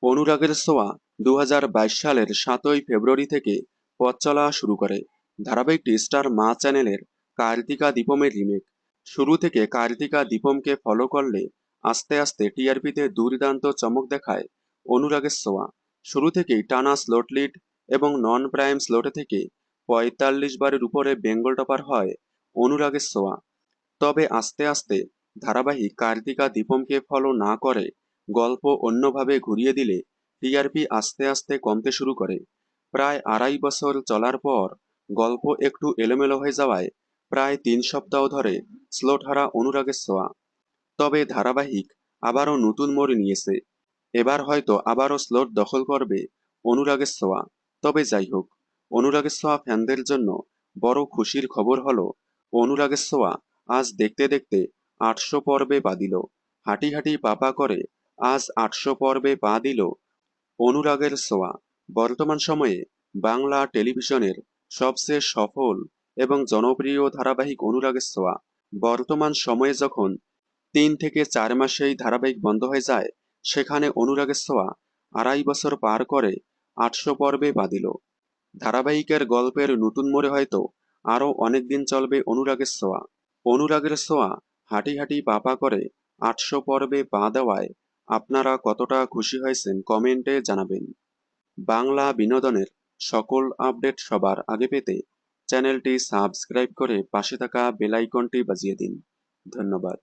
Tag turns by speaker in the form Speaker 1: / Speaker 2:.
Speaker 1: অনুরাগের ছোঁয়া 2022 সালের 7ই ফেব্রুয়ারি থেকে পথ চলা শুরু করে। ধারাবাহিকটি স্টার মা চ্যানেলের কার্তিকা দীপমের রিমেক। শুরু থেকে কার্তিকা দীপমকে ফলো করলে আস্তে আস্তে টিআরপিতে দুর্দান্ত চমক দেখায় অনুরাগের ছোঁয়া। শুরু থেকেই টানা স্লট লিড এবং নন প্রাইম স্লটে থেকে 45 বারের উপরে বেঙ্গল টপার হয় অনুরাগের ছোঁয়া। তবে আস্তে আস্তে ধারাবাহিক কার্তিকা দীপমকে ফলো না করে গল্প অন্যভাবে ঘুরিয়ে দিলে টিআরপি আস্তে আস্তে কমতে শুরু করে। প্রায় 2.5 বছর চলার পর গল্প একটু এলোমেলো হয়ে যাওয়ায় প্রায় 3 সপ্তাহ ধরে স্লট হারা অনুরাগের ছোঁয়া। তবে ধারাবাহিক আবারও নতুন মোড় নিয়েছে। এবার হয়তো আবারও স্লট দখল করবে অনুরাগের ছোঁয়া। তবে যাই হোক, অনুরাগের ছোঁয়া ফ্যানদের জন্য বড় খুশির খবর হলো অনুরাগের ছোঁয়া আজ দেখতে দেখতে 800 পর্বে পা দিল। হাঁটি হাঁটি পাপা করে আজ 800 পর্বে পা দিল অনুরাগের ছোঁয়া। বর্তমান সময়ে বাংলা টেলিভিশনের সবচেয়ে সফল এবং জনপ্রিয় ধারাবাহিক অনুরাগের ছোঁয়া। বর্তমান সময়ে যখন 3 থেকে 4 মাসেই ধারাবাহিক বন্ধ হয়ে যায়, সেখানে অনুরাগের ছোঁয়া 2.5 বছর পার করে 800 পর্বে পা দিল। ধারাবাহিকের গল্পের নতুন মোড়ে হয়তো আরও অনেকদিন চলবে অনুরাগের ছোঁয়া। অনুরাগের ছোঁয়া হাঁটি হাঁটি পাপা করে 800 পর্বে পা দেওয়ায় আপনারা কতটা খুশি হয়েছেন কমেন্টে জানাবেন। বাংলা বিনোদনের সকল আপডেট সবার আগে পেতে চ্যানেলটি সাবস্ক্রাইব করে পাশে থাকা বেল আইকনটি বাজিয়ে দিন। ধন্যবাদ।